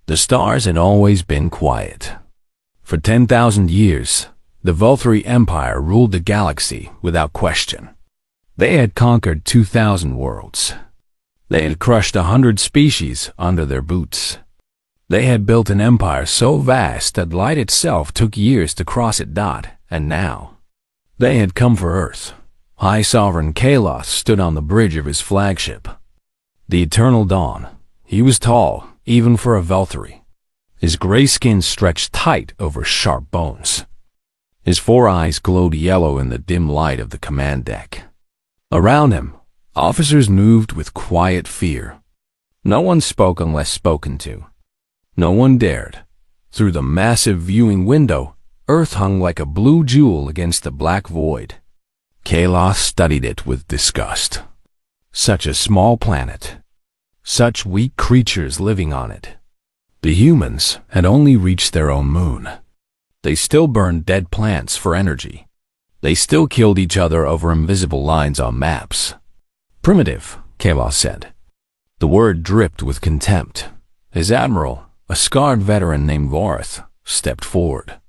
The stars had always been quiet. For 10,000 years, the Volturi Empire ruled the galaxy without question. They had conquered 2,000 worlds. They had crushed 100 species under their boots. They had built an empire so vast that light itself took years to cross it. And now, they had come for Earth. High Sovereign Kaloth stood on the bridge of his flagship. The Eternal Dawn. He was tall, even for a Volturi. His gray skin stretched tight over sharp bones. His 4 eyes glowed yellow in the dim light of the command deck. Around him, officers moved with quiet fear. No one spoke unless spoken to. No one dared. Through the massive viewing window, Earth hung like a blue jewel against the black void. Kaloth studied it with disgust. Such a small planet. Such weak creatures living on it. The humans had only reached their own moon. They still burned dead plants for energy. They still killed each other over invisible lines on maps. Primitive, Kaloth said. The word dripped with contempt. His admiral, a scarred veteran named Vorith, stepped forward.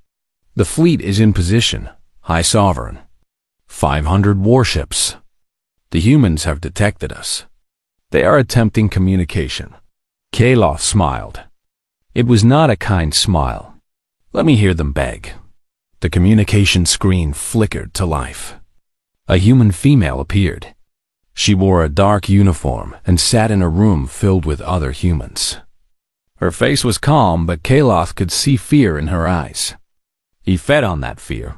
The fleet is in position, High Sovereign. 500 warships. The humans have detected us. They are attempting communication. Kaloth smiled. It was not a kind smile. Let me hear them beg. The communication screen flickered to life. A human female appeared. She wore a dark uniform and sat in a room filled with other humans. Her face was calm, but Kaloth could see fear in her eyes. He fed on that fear.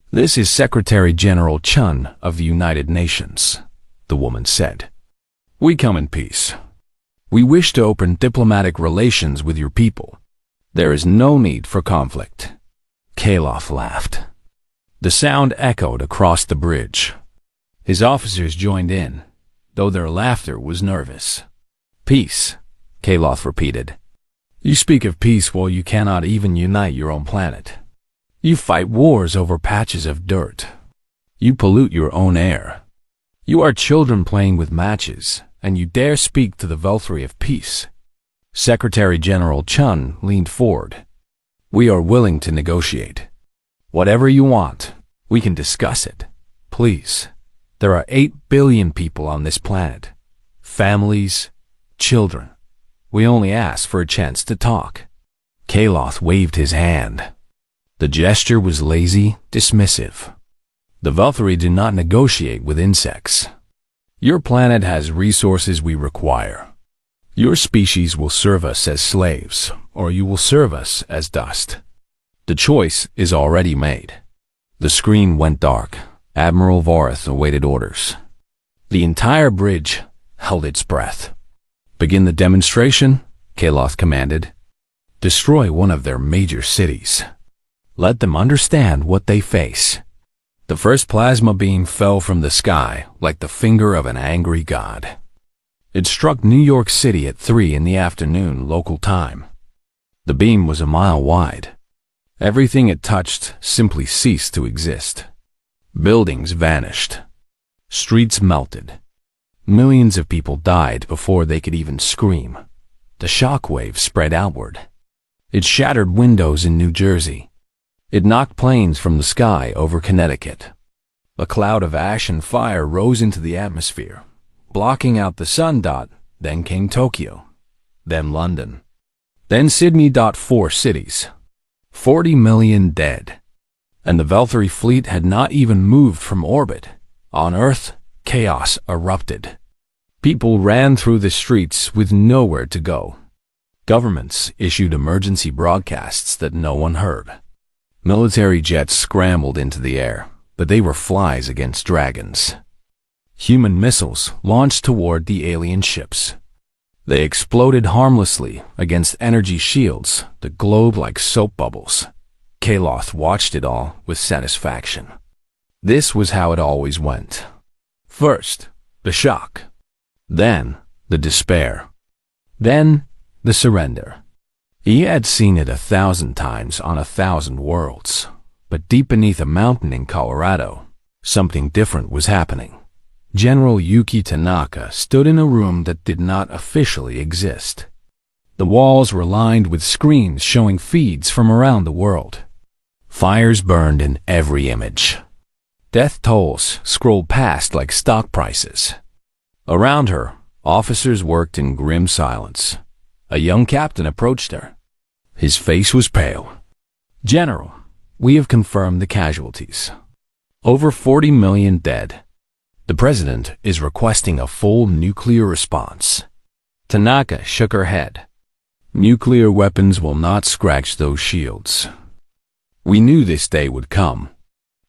This is Secretary General Chun of the United Nations, the woman said. We come in peace. We wish to open diplomatic relations with your people. There is no need for conflict. Kaloth laughed. The sound echoed across the bridge. His officers joined in, though their laughter was nervous. Peace, Kaloth repeated. You speak of peace while you cannot even unite your own planet. You fight wars over patches of dirt. You pollute your own air. You are children playing with matches, and you dare speak to the Volturi of peace. Secretary General Chun leaned forward. We are willing to negotiate. Whatever you want, we can discuss it. Please. There are 8 billion people on this planet. Families, children. We only ask for a chance to talk. Kaloth waved his hand. The gesture was lazy, dismissive. The Volturi do not negotiate with insects. Your planet has resources we require. Your species will serve us as slaves, or you will serve us as dust. The choice is already made. The screen went dark. Admiral Vorith awaited orders. The entire bridge held its breath. Begin the demonstration, Kaloth commanded. Destroy one of their major cities. Let them understand what they face. The first plasma beam fell from the sky like the finger of an angry god. It struck New York City at 3 in the afternoon local time. The beam was a mile wide. Everything it touched simply ceased to exist. Buildings vanished. Streets melted. Millions of people died before they could even scream. The shockwave spread outward. It shattered windows in New Jersey. It knocked planes from the sky over Connecticut. A cloud of ash and fire rose into the atmosphere, blocking out the sun. Then came Tokyo. Then London. Then Sydney. 4 cities. 40 million dead. And the Volturi fleet had not even moved from orbit. On Earth, chaos erupted. People ran through the streets with nowhere to go. Governments issued emergency broadcasts that no one heard. Military jets scrambled into the air, but they were flies against dragons. Human missiles launched toward the alien ships. They exploded harmlessly against energy shields that glowed like soap bubbles. Kaloth watched it all with satisfaction. This was how it always went. First, the shock. Then, the despair. Then, the surrender. He had seen it 1,000 times on 1,000 worlds. But deep beneath a mountain in Colorado, something different was happening. General Yuki Tanaka stood in a room that did not officially exist. The walls were lined with screens showing feeds from around the world. Fires burned in every image. Death tolls scrolled past like stock prices. Around her, officers worked in grim silence. A young captain approached her. His face was pale. "General, we have confirmed the casualties. Over 40 million dead. The president is requesting a full nuclear response." Tanaka shook her head. "Nuclear weapons will not scratch those shields. We knew this day would come.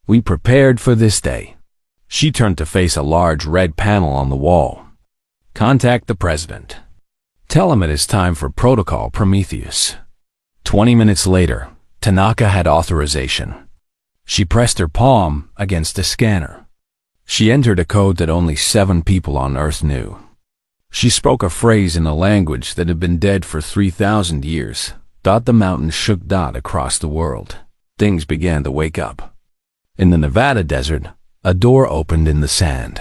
We prepared for this day." She turned to face a large red panel on the wall. "Contact the president. Tell him it is time for Protocol Prometheus." 20 minutes later, Tanaka had authorization. She pressed her palm against a scanner. She entered a code that only 7 people on Earth knew. She spoke a phrase in a language that had been dead for 3,000 years. The mountains shook across the world. Things began to wake up. In the Nevada desert, a door opened in the sand.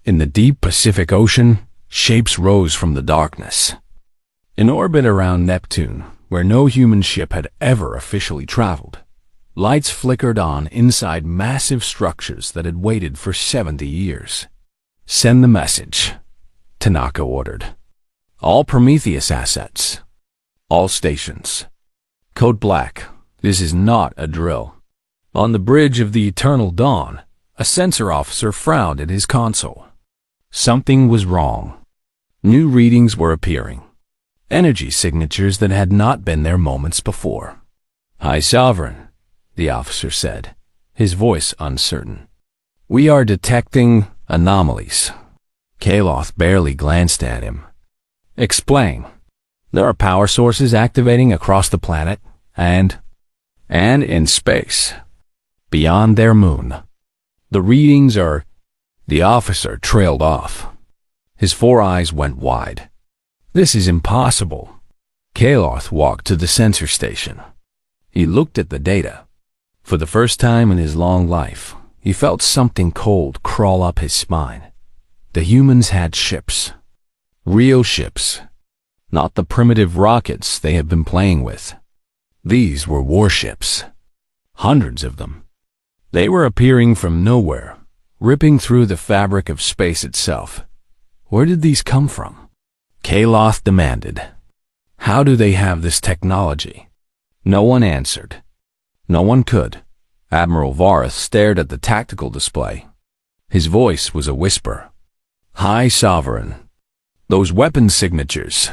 In the deep Pacific Ocean, shapes rose from the darkness. In orbit around Neptune, where no human ship had ever officially traveled, lights flickered on inside massive structures that had waited for 70 years. "Send the message," Tanaka ordered. "All Prometheus assets. All stations. Code Black, this is not a drill." On the bridge of the Eternal Dawn, a sensor officer frowned at his console. Something was wrong. New readings were appearing. Energy signatures that had not been there moments before. "High Sovereign," the officer said, his voice uncertain. "We are detecting anomalies." Kaloth barely glanced at him. "Explain." "There are power sources activating across the planet and in space, beyond their moon. The readings are—" The officer trailed off. His 4 eyes went wide. "This is impossible." Kaloth walked to the sensor station. He looked at the data. For the first time in his long life, he felt something cold crawl up his spine. The humans had ships. Real ships. Not the primitive rockets they had been playing with. These were warships. Hundreds of them. They were appearing from nowhere, ripping through the fabric of space itself. Where did these come from? Kaloth demanded. How do they have this technology? No one answered. No one could. Admiral Vareth stared at the tactical display. His voice was a whisper. "High Sovereign, those weapon signatures,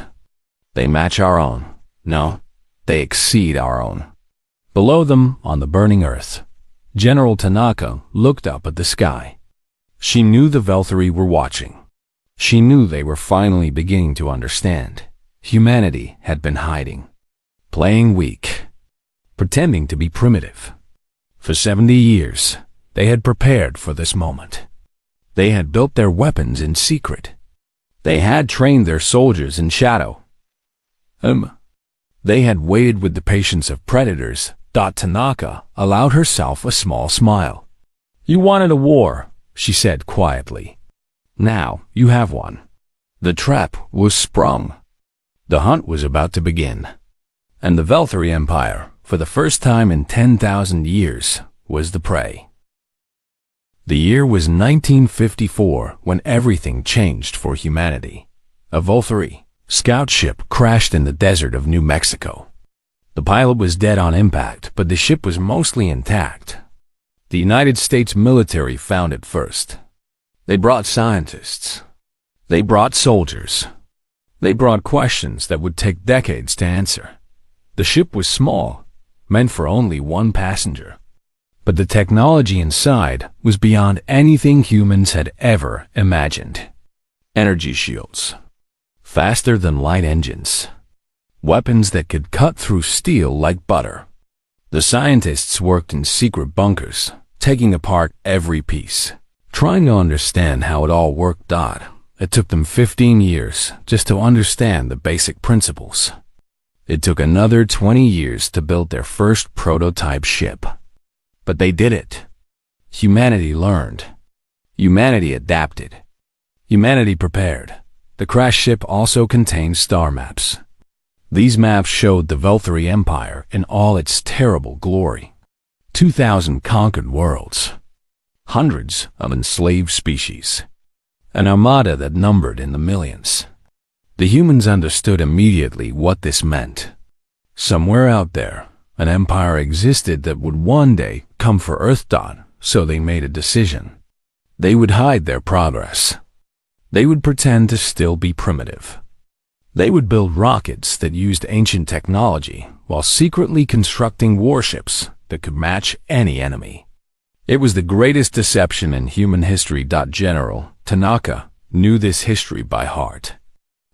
they match our own. No, they exceed our own." Below them, on the burning earth, General Tanaka looked up at the sky. She knew the Velthari were watching. She knew they were finally beginning to understand. Humanity had been hiding, playing weak, pretending to be primitive. For 70 years, they had prepared for this moment. They had built their weapons in secret. They had trained their soldiers in shadow. They had waited with the patience of predators. Tanaka allowed herself a small smile. "You wanted a war," she said quietly. "Now you have one." The trap was sprung. The hunt was about to begin. And the Velthari Empire, for the first time in 10,000 years, was the prey. The year was 1954 when everything changed for humanity. A Velthari scout ship crashed in the desert of New Mexico. The pilot was dead on impact, but the ship was mostly intact. The United States military found it first. They brought scientists. They brought soldiers. They brought questions that would take decades to answer. The ship was small, meant for only one passenger. But the technology inside was beyond anything humans had ever imagined. Energy shields. Faster than light engines. Weapons that could cut through steel like butter. The scientists worked in secret bunkers, taking apart every piece, trying to understand how it all worked. It took them 15 years just to understand the basic principles. It took another 20 years to build their first prototype ship. But they did it. Humanity learned. Humanity adapted. Humanity prepared. The crash ship also contained star maps. These maps showed the Velthari Empire in all its terrible glory. 2,000 conquered worlds, hundreds of enslaved species, an armada that numbered in the millions. The humans understood immediately what this meant. Somewhere out there, an empire existed that would one day come for Earth. So they made a decision. They would hide their progress. They would pretend to still be primitive. They would build rockets that used ancient technology while secretly constructing warships that could match any enemy. It was the greatest deception in human history. General Tanaka knew this history by heart.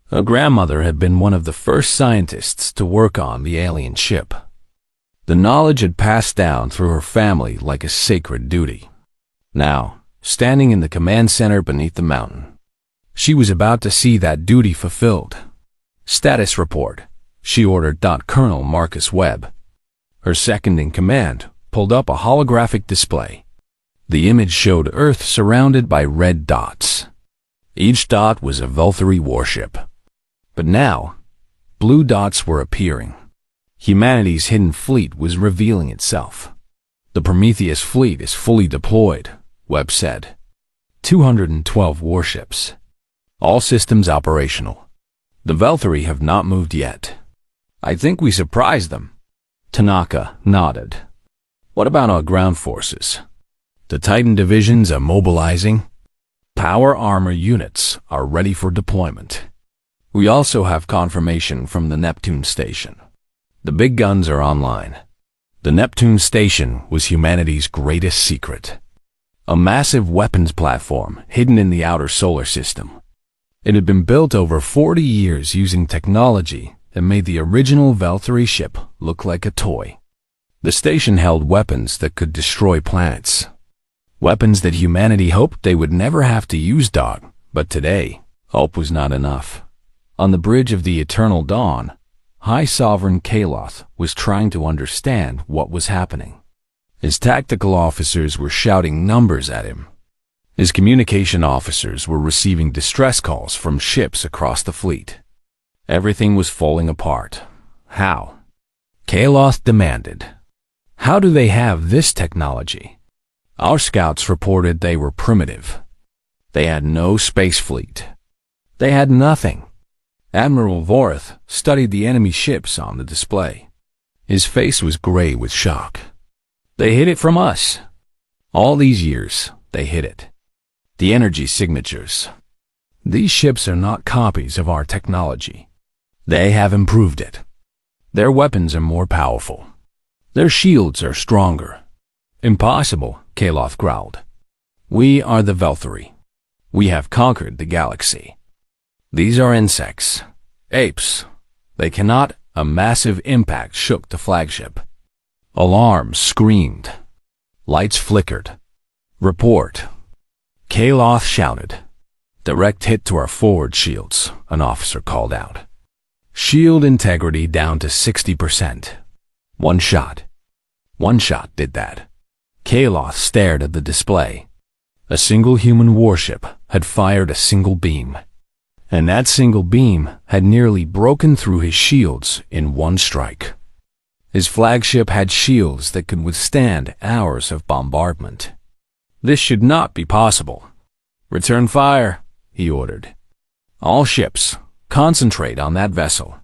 Her grandmother had been one of the first scientists to work on the alien ship. The knowledge had passed down through her family like a sacred duty. Now, standing in the command center beneath the mountain, she was about to see that duty fulfilled. Status report, she ordered. Colonel Marcus Webb, her second in command, pulled up a holographic display. The image showed Earth surrounded by red dots. Each dot was a Velthari warship. But now, blue dots were appearing. Humanity's hidden fleet was revealing itself. The Prometheus fleet is fully deployed, Webb said. 212 warships. All systems operational. The Velthari have not moved yet. I think we surprised them. Tanaka nodded. What about our ground forces? The Titan divisions are mobilizing. Power armor units are ready for deployment. We also have confirmation from the Neptune station. The big guns are online. The Neptune station was humanity's greatest secret. A massive weapons platform hidden in the outer solar system. It had been built over 40 years using technology that made the original Velthari ship look like a toy. The station held weapons that could destroy planets. Weapons that humanity hoped they would never have to use. But today, hope was not enough. On the bridge of the Eternal Dawn, High Sovereign Kaloth was trying to understand what was happening. His tactical officers were shouting numbers at him. His communication officers were receiving distress calls from ships across the fleet. Everything was falling apart. How? Kaloth demanded. How do they have this technology? Our scouts reported they were primitive. They had no space fleet. They had nothing. Admiral Vorath studied the enemy ships on the display. His face was gray with shock. They hid it from us. All these years, they hid it. The energy signatures. These ships are not copies of our technology. They have improved it. Their weapons are more powerful. Their shields are stronger. Impossible, Kaloth growled. We are the Velthari. We have conquered the galaxy. These are insects, apes. They cannot. A massive impact shook the flagship. Alarms screamed. Lights flickered. Report. Kaloth shouted. Direct hit to our forward shields, an officer called out. Shield integrity down to 60%. One shot. One shot did that. Kaloth stared at the display. A single human warship had fired a single beam. And that single beam had nearly broken through his shields in one strike. His flagship had shields that could withstand hours of bombardment. This should not be possible. Return fire, he ordered. All ships, concentrate on that vessel.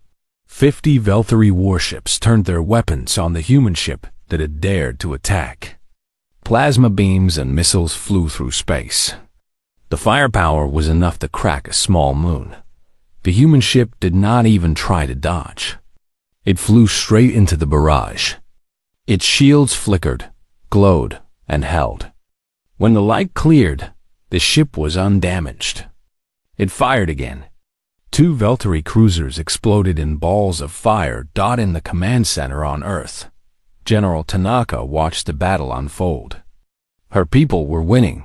50 Velthari warships turned their weapons on the human ship that had dared to attack. Plasma beams and missiles flew through space. The firepower was enough to crack a small moon. The human ship did not even try to dodge. It flew straight into the barrage. Its shields flickered, glowed, and held. When the light cleared, the ship was undamaged. It fired again. 2 Velthari cruisers exploded in balls of fire. In the command center on Earth, General Tanaka watched the battle unfold. Her people were winning.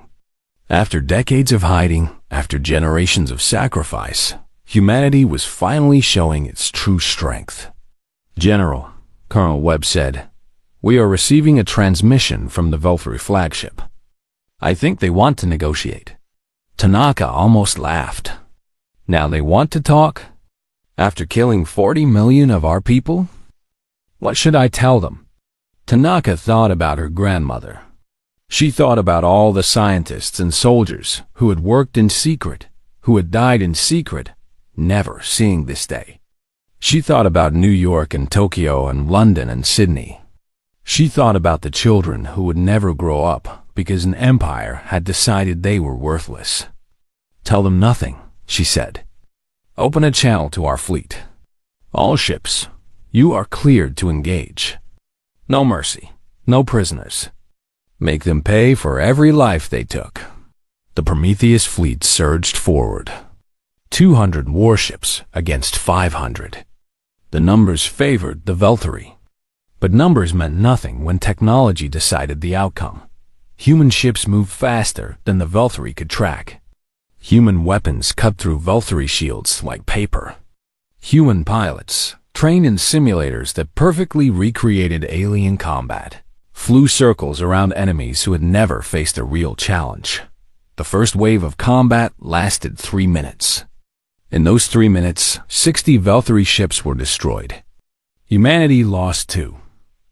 After decades of hiding, after generations of sacrifice, humanity was finally showing its true strength. General, Colonel Webb said, we are receiving a transmission from the Velthari flagship. I think they want to negotiate. Tanaka almost laughed. Now they want to talk? After killing 40 million of our people? What should I tell them? Tanaka thought about her grandmother. She thought about all the scientists and soldiers who had worked in secret, who had died in secret, never seeing this day. She thought about New York and Tokyo and London and Sydney. She thought about the children who would never grow up because an empire had decided they were worthless. Tell them nothing, she said. Open a channel to our fleet. All ships, you are cleared to engage. No mercy, no prisoners. Make them pay for every life they took. The Prometheus fleet surged forward. 200 warships against 500. The numbers favored the Valkyrie. But numbers meant nothing when technology decided the outcome. Human ships moved faster than the Valkyrie could track. Human weapons cut through Valkyrie shields like paper. Human pilots, trained in simulators that perfectly recreated alien combat, flew circles around enemies who had never faced a real challenge. The first wave of combat lasted 3 minutes. In those 3 minutes, 60 Valkyrie ships were destroyed. Humanity lost 2.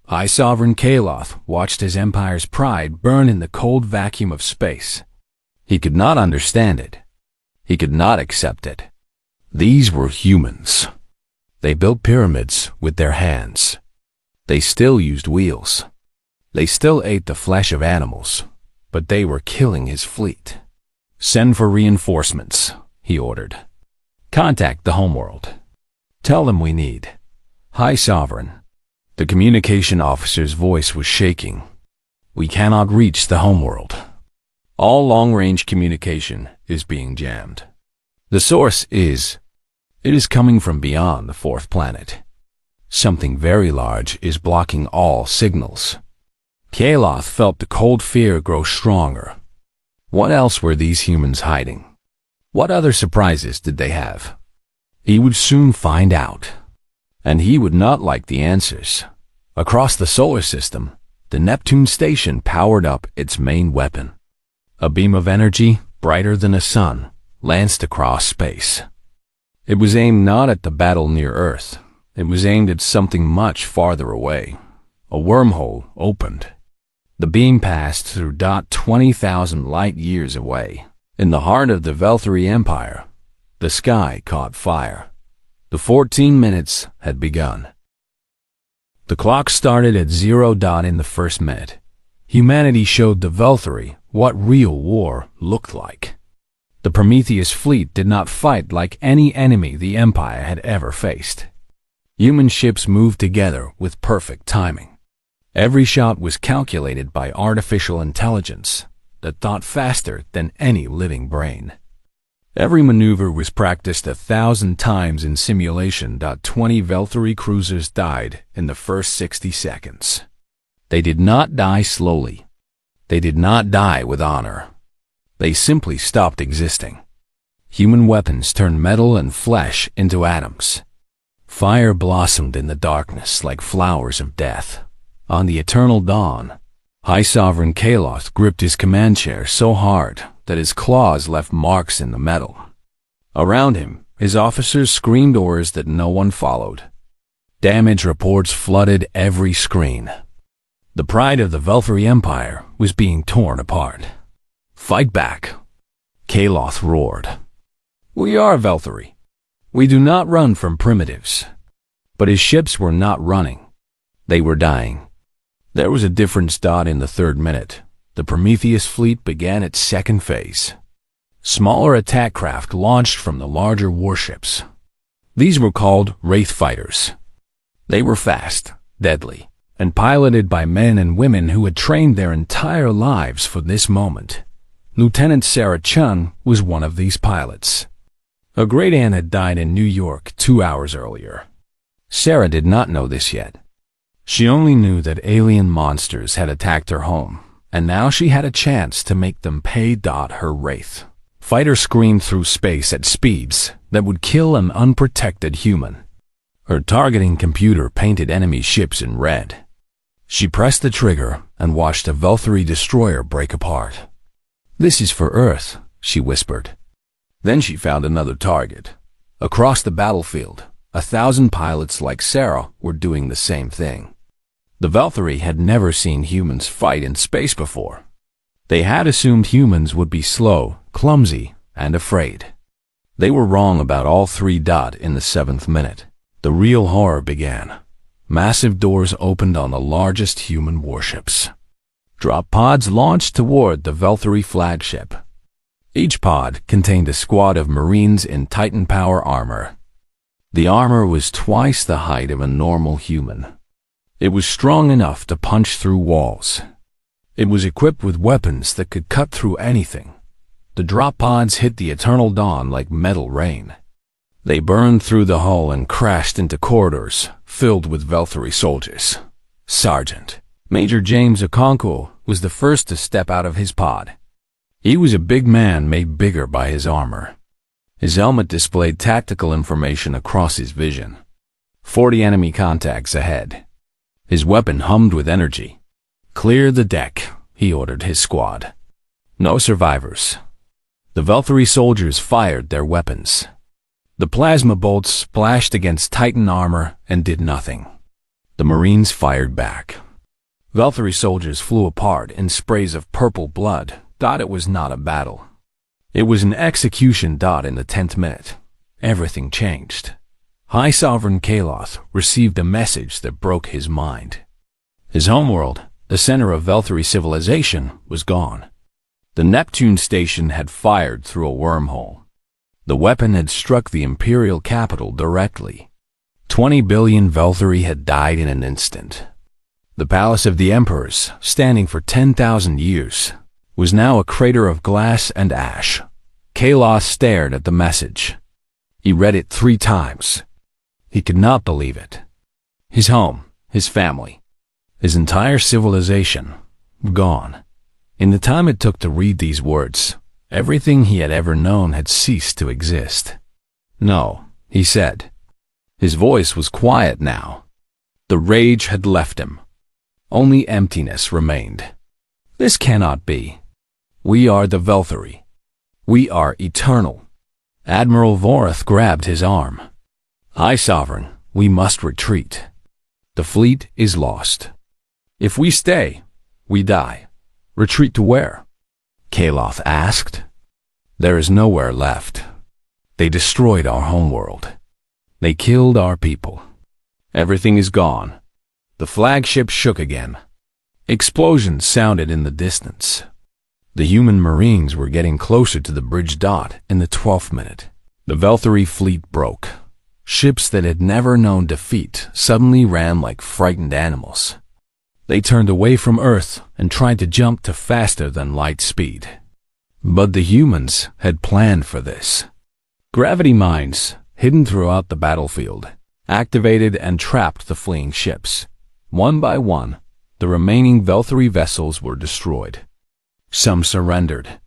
High Sovereign Kaloth watched his empire's pride burn in the cold vacuum of space. He could not understand it. He could not accept it. These were humans. They built pyramids with their hands. They still used wheels. They still ate the flesh of animals, but they were killing his fleet. Send for reinforcements, he ordered. Contact the homeworld. Tell them we need. High Sovereign. The communication officer's voice was shaking. We cannot reach the homeworld. All long-range communication is being jammed. The source is... It is coming from beyond the 4th planet. Something very large is blocking all signals. Kaloth felt the cold fear grow stronger. What else were these humans hiding? What other surprises did they have? He would soon find out. And he would not like the answers. Across the solar system, the Neptune station powered up its main weapon. A beam of energy, brighter than a sun, lanced across space. It was aimed not at the battle near Earth. It was aimed at something much farther away. A wormhole opened. The beam passed through 20,000 light years away. In the heart of the Valkyrie Empire, the sky caught fire. The 14 minutes had begun. The clock started at 0. In the first minute. Humanity showed the Valkyrie what real war looked like. The Prometheus fleet did not fight like any enemy the Empire had ever faced. Human ships moved together with perfect timing. Every shot was calculated by artificial intelligence that thought faster than any living brain. Every maneuver was practiced 1,000 times in simulation. 20 Valkyrie cruisers died in the first 60 seconds. They did not die slowly. They did not die with honor. They simply stopped existing. Human weapons turned metal and flesh into atoms. Fire blossomed in the darkness like flowers of death. On the eternal dawn, High Sovereign Kaloth gripped his command chair so hard that his claws left marks in the metal. Around him, his officers screamed orders that no one followed. Damage reports flooded every screen. The pride of the Valkyrie Empire was being torn apart. Fight back, Kaloth roared. We are Valkyrie. We do not run from primitives. But his ships were not running. They were dying. There was a difference. In the 3rd minute, the Prometheus fleet began its second phase. Smaller attack craft launched from the larger warships. These were called Wraith Fighters. They were fast, deadly, and piloted by men and women who had trained their entire lives for this moment. Lieutenant Sarah Chun was one of these pilots. A great aunt had died in New York 2 hours earlier. Sarah did not know this yet. She only knew that alien monsters had attacked her home, and now she had a chance to make them pay. Her Wraith Fighter screamed through space at speeds that would kill an unprotected human. Her targeting computer painted enemy ships in red. She pressed the trigger and watched a Valkyrie destroyer break apart. This is for Earth, she whispered. Then she found another target. Across the battlefield, 1,000 pilots like Sarah were doing the same thing. The Valkyrie had never seen humans fight in space before. They had assumed humans would be slow, clumsy, and afraid. They were wrong about all three. In the 7th minute, the real horror began. Massive doors opened on the largest human warships. Drop pods launched toward the Valkyrie flagship. Each pod contained a squad of Marines in Titan power armor. The armor was twice the height of a normal human. It was strong enough to punch through walls. It was equipped with weapons that could cut through anything. The drop pods hit the Eternal Dawn like metal rain. They burned through the hull and crashed into corridors filled with Valkyrie soldiers. Sergeant Major James Okonkwo was the first to step out of his pod. He was a big man made bigger by his armor. His helmet displayed tactical information across his vision. 40 enemy contacts ahead. His weapon hummed with energy. "Clear the deck," he ordered his squad. No survivors. The Valkyrie soldiers fired their weapons. The plasma bolts splashed against Titan armor and did nothing. The Marines fired back. Valkyrie soldiers flew apart in sprays of purple blood. It was not a battle. It was an execution. In the 10th minute, everything changed. High Sovereign Kaloth received a message that broke his mind. His homeworld, the center of Valkyrie civilization, was gone. The Neptune station had fired through a wormhole. The weapon had struck the Imperial capital directly. 20 billion Valkyrie had died in an instant. The Palace of the Emperors, standing for 10,000 years, was now a crater of glass and ash. Kaloth stared at the message. He read it 3 times. He could not believe it. His home, his family, his entire civilization were gone. In the time it took to read these words, everything he had ever known had ceased to exist. "No," he said. His voice was quiet now. The rage had left him. Only emptiness remained. "This cannot be. We are the Valkyrie. We are eternal." Admiral Vorath grabbed his arm. "High Sovereign, we must retreat. The fleet is lost. If we stay, we die." "Retreat to where?" Kaloth asked. "There is nowhere left. They destroyed our homeworld. They killed our people. Everything is gone." The flagship shook again. Explosions sounded in the distance. The human Marines were getting closer to the bridge. In the 12th minute, the Valkyrie fleet broke. Ships that had never known defeat suddenly ran like frightened animals. They turned away from Earth and tried to jump to faster than light speed. But the humans had planned for this. Gravity mines, hidden throughout the battlefield, activated and trapped the fleeing ships. One by one, the remaining Valkyrie vessels were destroyed. Some surrendered.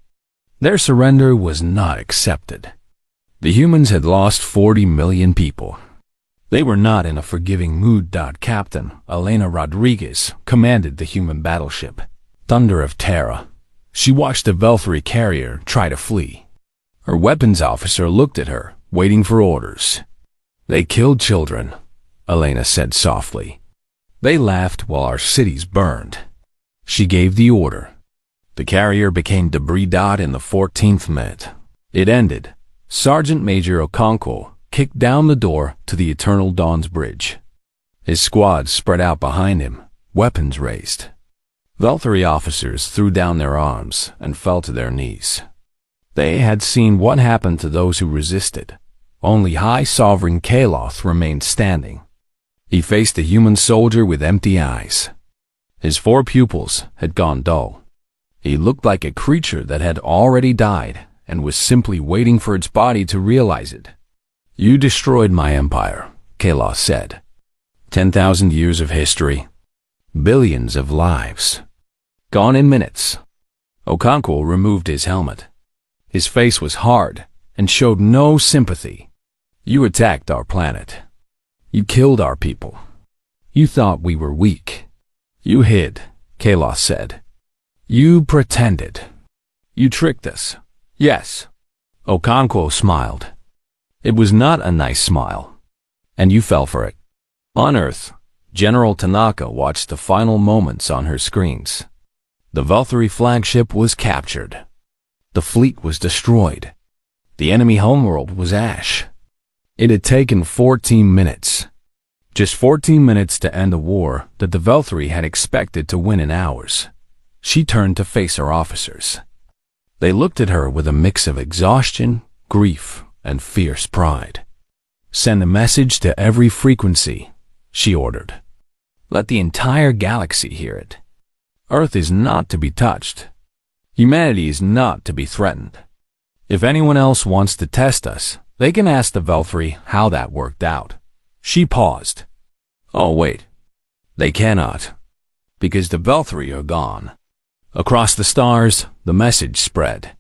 Their surrender was not accepted. The humans had lost 40 million people. They were not in a forgiving mood. Captain Elena Rodriguez commanded the human battleship, Thunder of Terra. She watched the Valkyrie carrier try to flee. Her weapons officer looked at her, waiting for orders. "They killed children," Elena said softly. "They laughed while our cities burned." She gave the order. The carrier became debris. In the 14th minute, it ended. Sergeant Major Okonkwo kicked down the door to the Eternal Dawn's bridge. His squad spread out behind him, weapons raised. Valkyrie officers threw down their arms and fell to their knees. They had seen what happened to those who resisted. Only High Sovereign Kaloth remained standing. He faced a human soldier with empty eyes. His 4 pupils had gone dull. He looked like a creature that had already died and was simply waiting for its body to realize it. "You destroyed my empire," Kaloth said. 10,000 years of history. Billions of lives. Gone in minutes. Okonkwo removed his helmet. His face was hard and showed no sympathy. "You attacked our planet. You killed our people. You thought we were weak. You hid," Kaloth said. "You pretended. You tricked us." "Yes." Okonkwo smiled. It was not a nice smile. And you fell for it. On Earth, General Tanaka watched the final moments on her screens. The Valkyrie flagship was captured. The fleet was destroyed. The enemy homeworld was ash. It had taken 14 minutes. Just 14 minutes to end a war that the Valkyrie had expected to win in hours. She turned to face her officers. They looked at her with a mix of exhaustion, grief, and fierce pride. "Send a message to every frequency," she ordered. "Let the entire galaxy hear it. Earth is not to be touched. Humanity is not to be threatened. If anyone else wants to test us, they can ask the Valkyrie how that worked out." She paused. "Oh wait, they cannot, because the Valkyrie are gone." Across the stars, the message spread,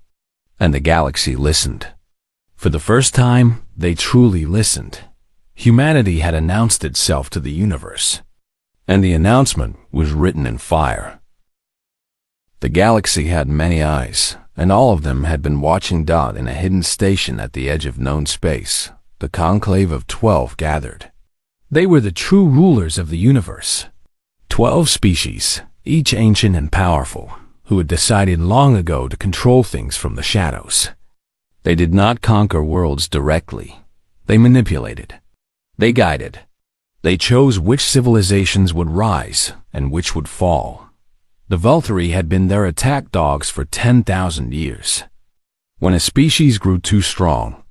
and the galaxy listened. For the first time, they truly listened. Humanity had announced itself to the universe, and the announcement was written in fire. The galaxy had many eyes, and all of them had been watching Dot in a hidden station at the edge of known space. The conclave of 12 gathered. They were the true rulers of the universe. 12 species, each ancient and powerful, who had decided long ago to control things from the shadows. They did not conquer worlds directly. They manipulated. They guided. They chose which civilizations would rise and which would fall. The Valkyrie had been their attack dogs for 10,000 years. When a species grew too strong,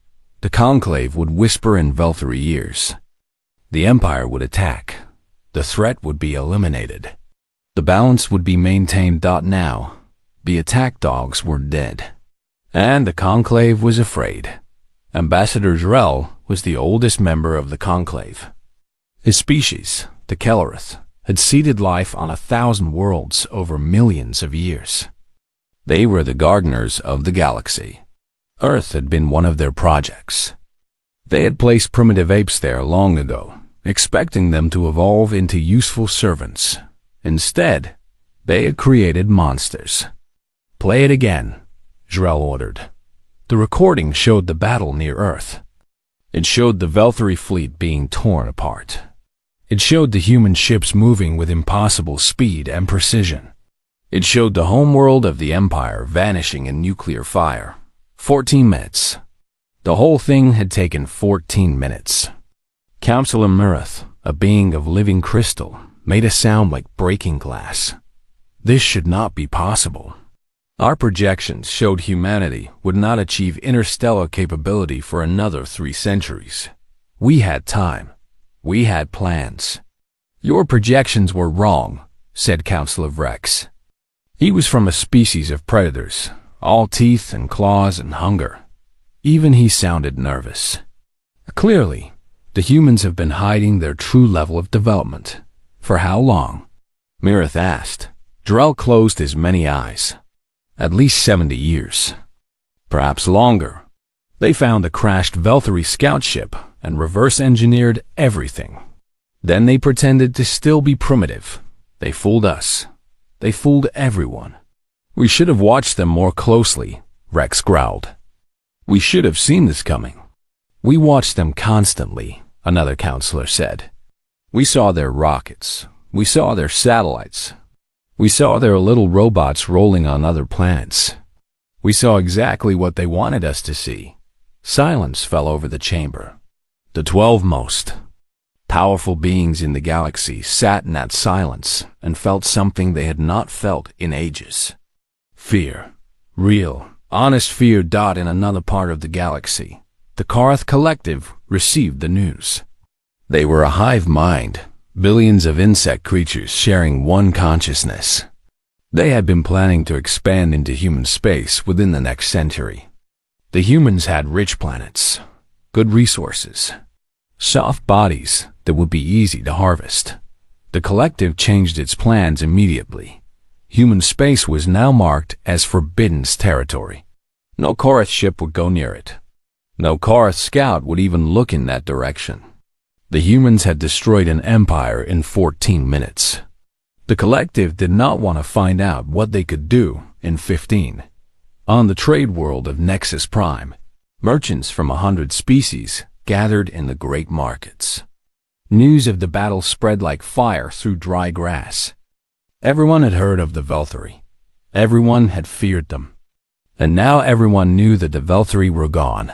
the conclave would whisper in Valkyrie ears. The Empire would attack. The threat would be eliminated. The balance would be maintained. Now, the attack dogs were dead. And the conclave was afraid. Ambassador Drell was the oldest member of the conclave. His species, the Kellerith, had seeded life on 1,000 worlds over millions of years. They were the gardeners of the galaxy. Earth had been one of their projects. They had placed primitive apes there long ago, expecting them to evolve into useful servants. Instead, they had created monsters. "Play it again," Drell ordered. The recording showed the battle near Earth. It showed the Valkyrie fleet being torn apart. It showed the human ships moving with impossible speed and precision. It showed the homeworld of the Empire vanishing in nuclear fire. 14 minutes. The whole thing had taken 14 minutes. Counselor Mirath, a being of living crystal, made a sound like breaking glass. "This should not be possible. Our projections showed humanity would not achieve interstellar capability for another 3 centuries. We had time. We had plans." "Your projections were wrong," said Counselor Vrex. He was from a species of predators, all teeth and claws and hunger. Even he sounded nervous. "Clearly, the humans have been hiding their true level of development. For how long?" Mirath asked. Drell closed his many eyes. "At least 70 years. Perhaps longer. They found a crashed Valkyrie scout ship and reverse-engineered everything. Then they pretended to still be primitive. They fooled us. They fooled everyone. We should have watched them more closely," Rex growled. "We should have seen this coming." "We watched them constantly," another counselor said. "We saw their rockets. We saw their satellites. We saw their little robots rolling on other planets. We saw exactly what they wanted us to see." Silence fell over the chamber. The 12 most powerful beings in the galaxy sat in that silence and felt something they had not felt in ages. Fear. Real, honest fear. In another part of the galaxy, the Karath Collective received the news. They were a hive mind, billions of insect creatures sharing one consciousness. They had been planning to expand into human space within the next century. The humans had rich planets, good resources, soft bodies that would be easy to harvest. The collective changed its plans immediately. Human space was now marked as Forbidden's territory. No Karath ship would go near it. No Karath scout would even look in that direction. The humans had destroyed an empire in 14 minutes. The collective did not want to find out what they could do in 15. On the trade world of Nexus Prime, merchants from 100 species gathered in the great markets. News of the battle spread like fire through dry grass. Everyone had heard of the Velthari. Everyone had feared them. And now everyone knew that the Velthari were gone.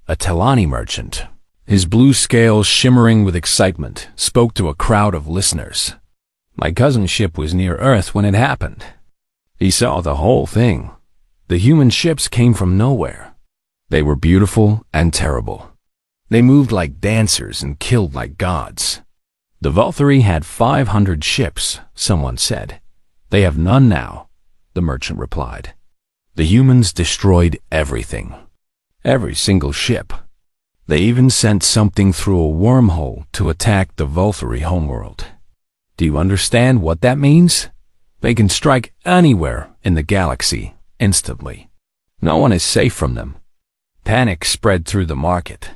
A Telani merchant, his blue scales shimmering with excitement, spoke to a crowd of listeners. My cousin's ship was near Earth when it happened. He saw the whole thing. The human ships came from nowhere. They were beautiful and terrible. They moved like dancers and killed like gods. The Velthari had 500 ships, someone said. They have none now, the merchant replied. The humans destroyed everything. Every single ship. They even sent something through a wormhole to attack the Velthari homeworld. Do you understand what that means? They can strike anywhere in the galaxy instantly. No one is safe from them. Panic spread through the market.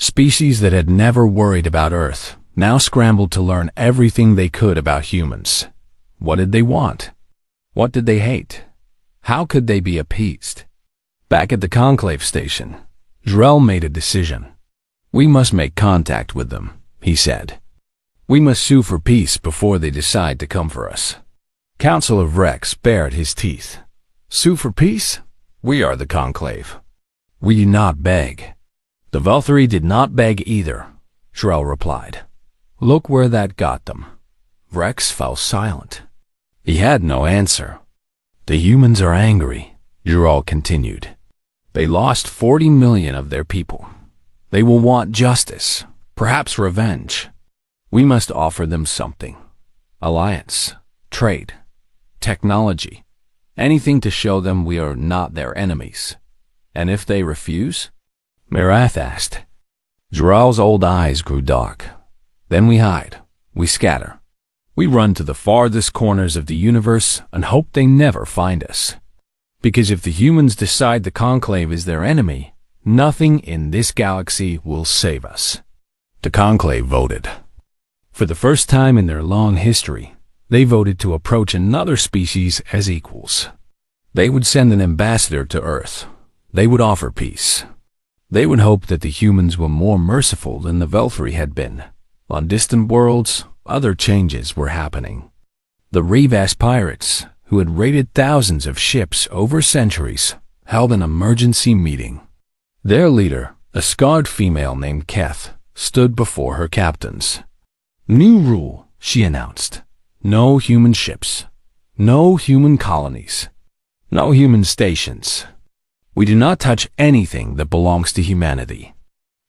Species that had never worried about Earth now scrambled to learn everything they could about humans. What did they want? What did they hate? How could they be appeased? Back at the Conclave station, Drell made a decision. We must make contact with them, he said. We must sue for peace before they decide to come for us. Council of Rex bared his teeth. Sue for peace? We are the Conclave. We do not beg. The Velthari did not beg either, Drell replied. Look where that got them. Rex fell silent. He had no answer. The humans are angry, Drell continued. They lost 40 million of their people. They will want justice, perhaps revenge. We must offer them something. Alliance, trade, technology, anything to show them we are not their enemies. And if they refuse? Mirath asked. Drell's old eyes grew dark. Then we hide. We scatter. We run to the farthest corners of the universe and hope they never find us. Because if the humans decide the Conclave is their enemy, nothing in this galaxy will save us. The Conclave voted. For the first time in their long history, they voted to approach another species as equals. They would send an ambassador to Earth. They would offer peace. They would hope that the humans were more merciful than the Velthari had been. On distant worlds, other changes were happening. The Rivas pirates, who had raided thousands of ships over centuries, held an emergency meeting. Their leader, a scarred female named Keth, stood before her captains. New rule, she announced. No human ships. No human colonies. No human stations. We do not touch anything that belongs to humanity.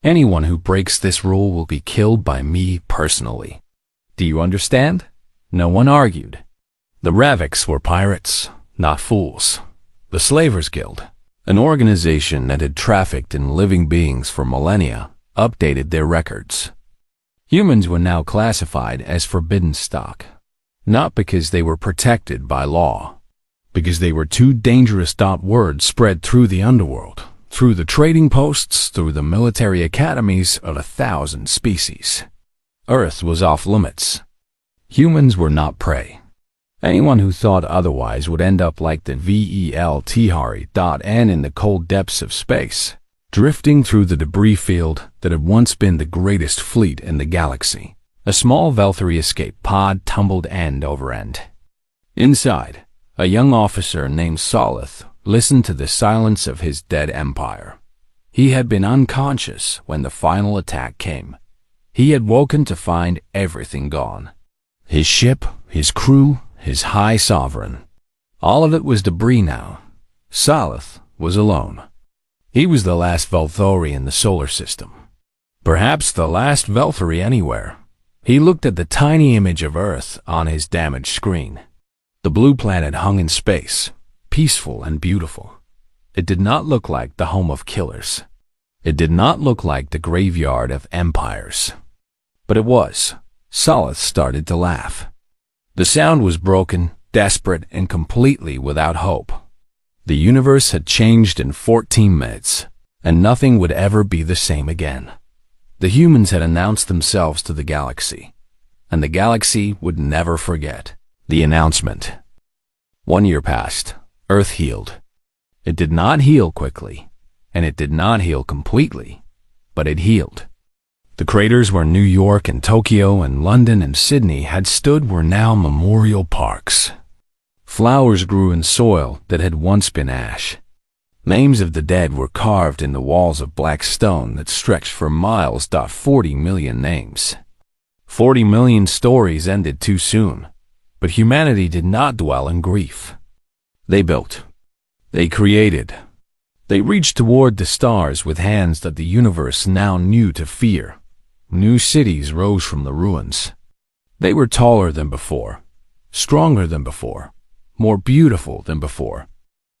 Anyone who breaks this rule will be killed by me personally. Do you understand? No one argued. The Raviks were pirates, not fools. The Slavers Guild, an organization that had trafficked in living beings for millennia, updated their records. Humans were now classified as forbidden stock, not because they were protected by law, because they were too dangerous. Word spread through the underworld, through the trading posts, through the military academies of 1,000 species. Earth was off limits. Humans were not prey. Anyone who thought otherwise would end up like the Velthari.N in the cold depths of space, drifting through the debris field that had once been the greatest fleet in the galaxy. A small Velthari escape pod tumbled end over end. Inside, a young officer named Salith listened to the silence of his dead empire. He had been unconscious when the final attack came. He had woken to find everything gone. His ship, his crew, his high sovereign. All of it was debris now. Salith was alone. He was the last Velthari in the solar system. Perhaps the last Velthari anywhere. He looked at the tiny image of Earth on his damaged screen. The blue planet hung in space, peaceful and beautiful. It did not look like the home of killers. It did not look like the graveyard of empires. But it was. Salith started to laugh. The sound was broken, desperate, and completely without hope. The universe had changed in 14 minutes, and nothing would ever be the same again. The humans had announced themselves to the galaxy, and the galaxy would never forget the announcement. 1 year passed. Earth healed. It did not heal quickly, and it did not heal completely, but it healed. The craters where New York and Tokyo and London and Sydney had stood were now memorial parks. Flowers grew in soil that had once been ash. Names of the dead were carved in the walls of black stone that stretched for miles. 40 million names. 40 million stories ended too soon, but humanity did not dwell in grief. They built. They created. They reached toward the stars with hands that the universe now knew to fear. New cities rose from the ruins. They were taller than before, stronger than before, more beautiful than before.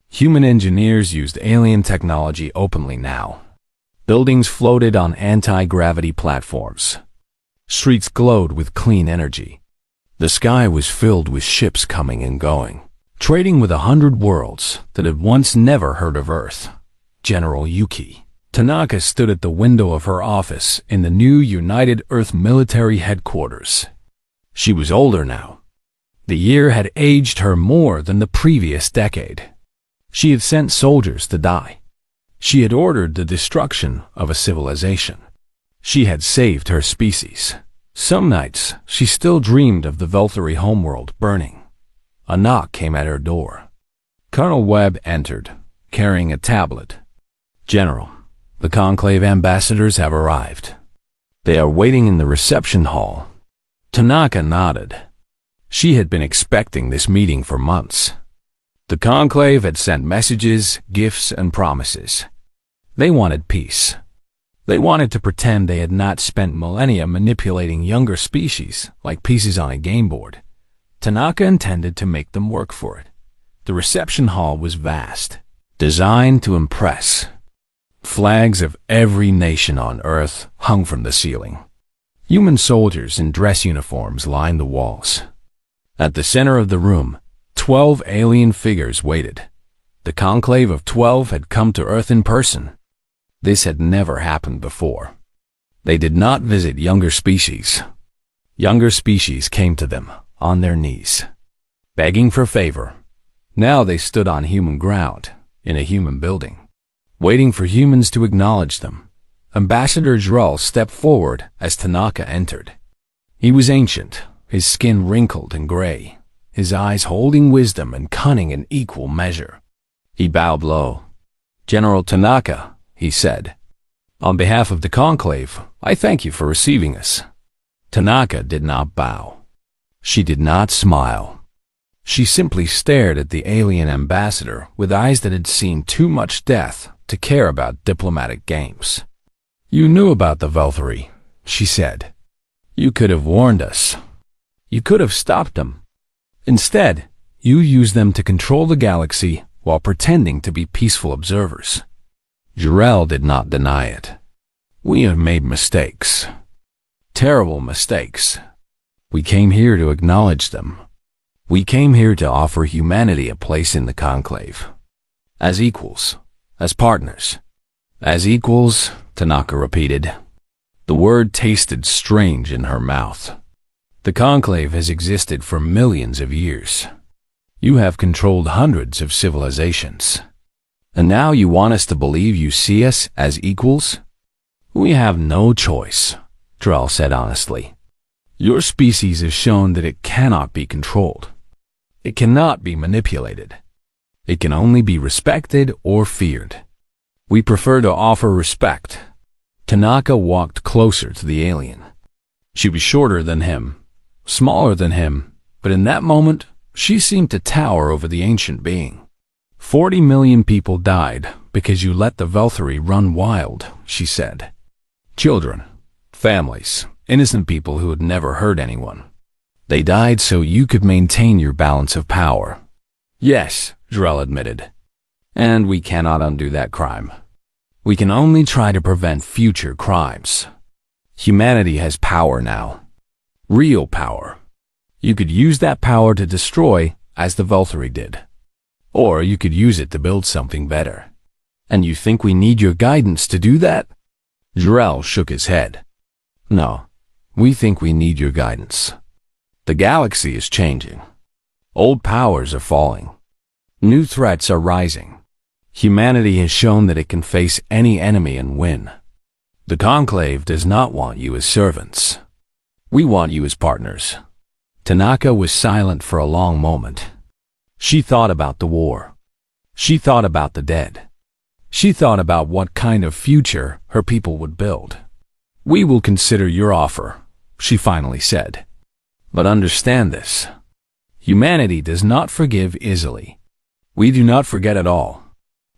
Human engineers used alien technology openly now. Buildings floated on anti-gravity platforms. Streets glowed with clean energy. The sky was filled with ships coming and going, trading with 100 worlds that had once never heard of Earth. General Yuki Tanaka stood at the window of her office in the new United Earth military headquarters. She was older now. The year had aged her more than the previous decade. She had sent soldiers to die. She had ordered the destruction of a civilization. She had saved her species. Some nights, she still dreamed of the Velthury homeworld burning. A knock came at her door. Colonel Webb entered, carrying a tablet. "General, the Conclave ambassadors have arrived. They are waiting in the reception hall." Tanaka nodded. She had been expecting this meeting for months. The Conclave had sent messages, gifts, and promises. They wanted peace. They wanted to pretend they had not spent millennia manipulating younger species like pieces on a game board. Tanaka intended to make them work for it. The reception hall was vast, designed to impress. Flags of every nation on Earth hung from the ceiling. Human soldiers in dress uniforms lined the walls. At the center of the room, 12 alien figures waited. The Conclave of 12 had come to Earth in person. This had never happened before. They did not visit younger species. Younger species came to them, on their knees, begging for favor. Now they stood on human ground, in a human building, waiting for humans to acknowledge them. Ambassador Drell stepped forward as Tanaka entered. He was ancient, his skin wrinkled and gray, his eyes holding wisdom and cunning in equal measure. He bowed low. "General Tanaka," he said, "on behalf of the Conclave, I thank you for receiving us." Tanaka did not bow. She did not smile. She simply stared at the alien ambassador with eyes that had seen too much death to care about diplomatic games. "You knew about the Velthury," she said. "You could have warned us. You could have stopped them. Instead, you used them to control the galaxy while pretending to be peaceful observers." Drell did not deny it. "We have made mistakes. Terrible mistakes. We came here to acknowledge them. We came here to offer humanity a place in the Conclave. As equals, as partners." "As equals," Tanaka repeated. The word tasted strange in her mouth. "The Conclave has existed for millions of years. You have controlled hundreds of civilizations. And now you want us to believe you see us as equals?" "We have no choice," Drell said honestly. "Your species has shown that it cannot be controlled. It cannot be manipulated. It can only be respected or feared. We prefer to offer respect." Tanaka walked closer to the alien. She was shorter than him, smaller than him, but in that moment, she seemed to tower over the ancient being. 40 million people died because you let the Velthury run wild, she said. Children, families, innocent people who had never hurt anyone. They died so you could maintain your balance of power. "Yes," Drell admitted. "And we cannot undo that crime. We can only try to prevent future crimes. Humanity has power now. Real power. You could use that power to destroy, as the Velthury did. Or you could use it to build something better. And you think we need your guidance to do that?" Drell shook his head. "No, we think we need your guidance. The galaxy is changing. Old powers are falling. New threats are rising. Humanity has shown that it can face any enemy and win. The Conclave does not want you as servants. We want you as partners. Tanaka was silent for a long moment. She thought about the war. She thought about the dead. She thought about what kind of future her people would build. We will consider your offer, she finally said. But understand this. Humanity does not forgive easily. We do not forget at all.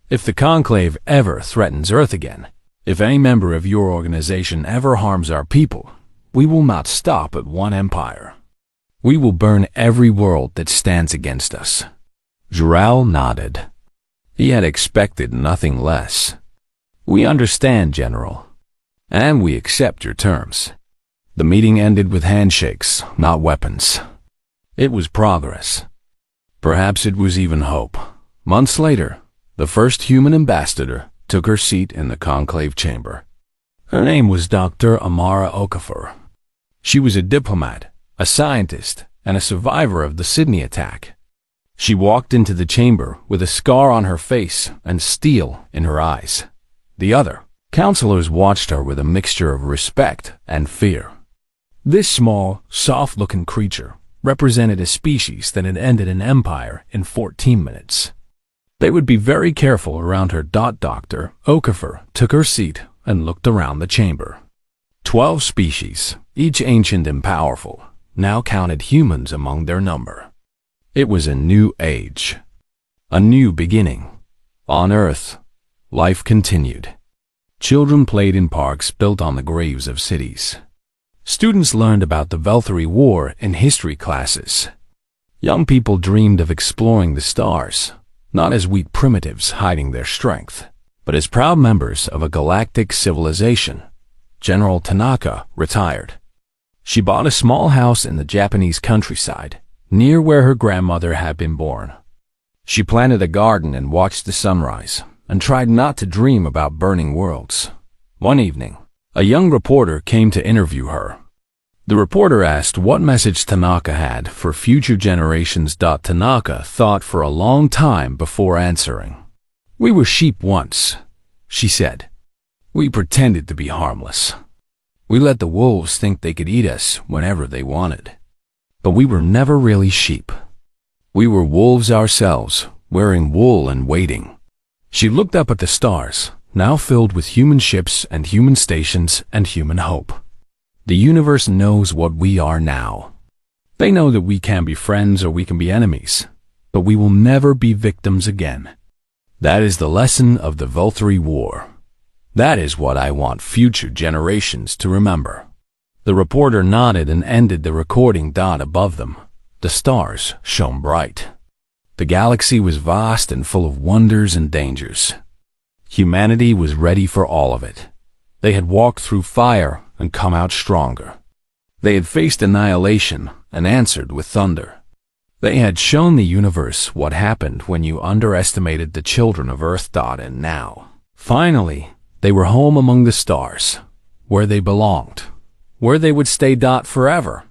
If the Conclave ever threatens Earth again, if any member of your organization ever harms our people, we will not stop at one empire. We will burn every world that stands against us. Jural nodded. He had expected nothing less. We understand, General, and we accept your terms. The meeting ended with handshakes, not weapons. It was progress. Perhaps it was even hope. Months later, the first human ambassador took her seat in the conclave chamber. Her name was Dr. Amara Okafor. She was a diplomat, a scientist, and a survivor of the Sydney attack. She walked into the chamber with a scar on her face and steel in her eyes. The other counselors watched her with a mixture of respect and fear. This small, soft-looking creature represented a species that had ended an empire in 14 minutes. They would be very careful around her. Dr. Okafor took her seat and looked around the chamber. 12 species, each ancient and powerful, now counted humans among their number. It was a new age, a new beginning. On Earth, life continued. Children played in parks built on the graves of cities. Students learned about the Veltari War in history classes. Young people dreamed of exploring the stars, not as weak primitives hiding their strength, but as proud members of a galactic civilization. General Tanaka retired. She bought a small house in the Japanese countryside, near where her grandmother had been born. She planted a garden and watched the sunrise, and tried not to dream about burning worlds. One evening, a young reporter came to interview her. The reporter asked what message Tanaka had for future generations. Tanaka thought for a long time before answering. "We were sheep once," she said. "We pretended to be harmless. We let the wolves think they could eat us whenever they wanted. But we were never really sheep. We were wolves ourselves, wearing wool and waiting." She looked up at the stars, now filled with human ships and human stations and human hope. The universe knows what we are now. They know that we can be friends or we can be enemies, but we will never be victims again. That is the lesson of the Veltari War. That is what I want future generations to remember. The reporter nodded and ended the recording. Above them, the stars shone bright. The galaxy was vast and full of wonders and dangers. Humanity was ready for all of it. They had walked through fire and come out stronger. They had faced annihilation and answered with thunder. They had shown the universe what happened when you underestimated the children of Earth. And now, finally, they were home among the stars, where they belonged, where they would stay. Forever.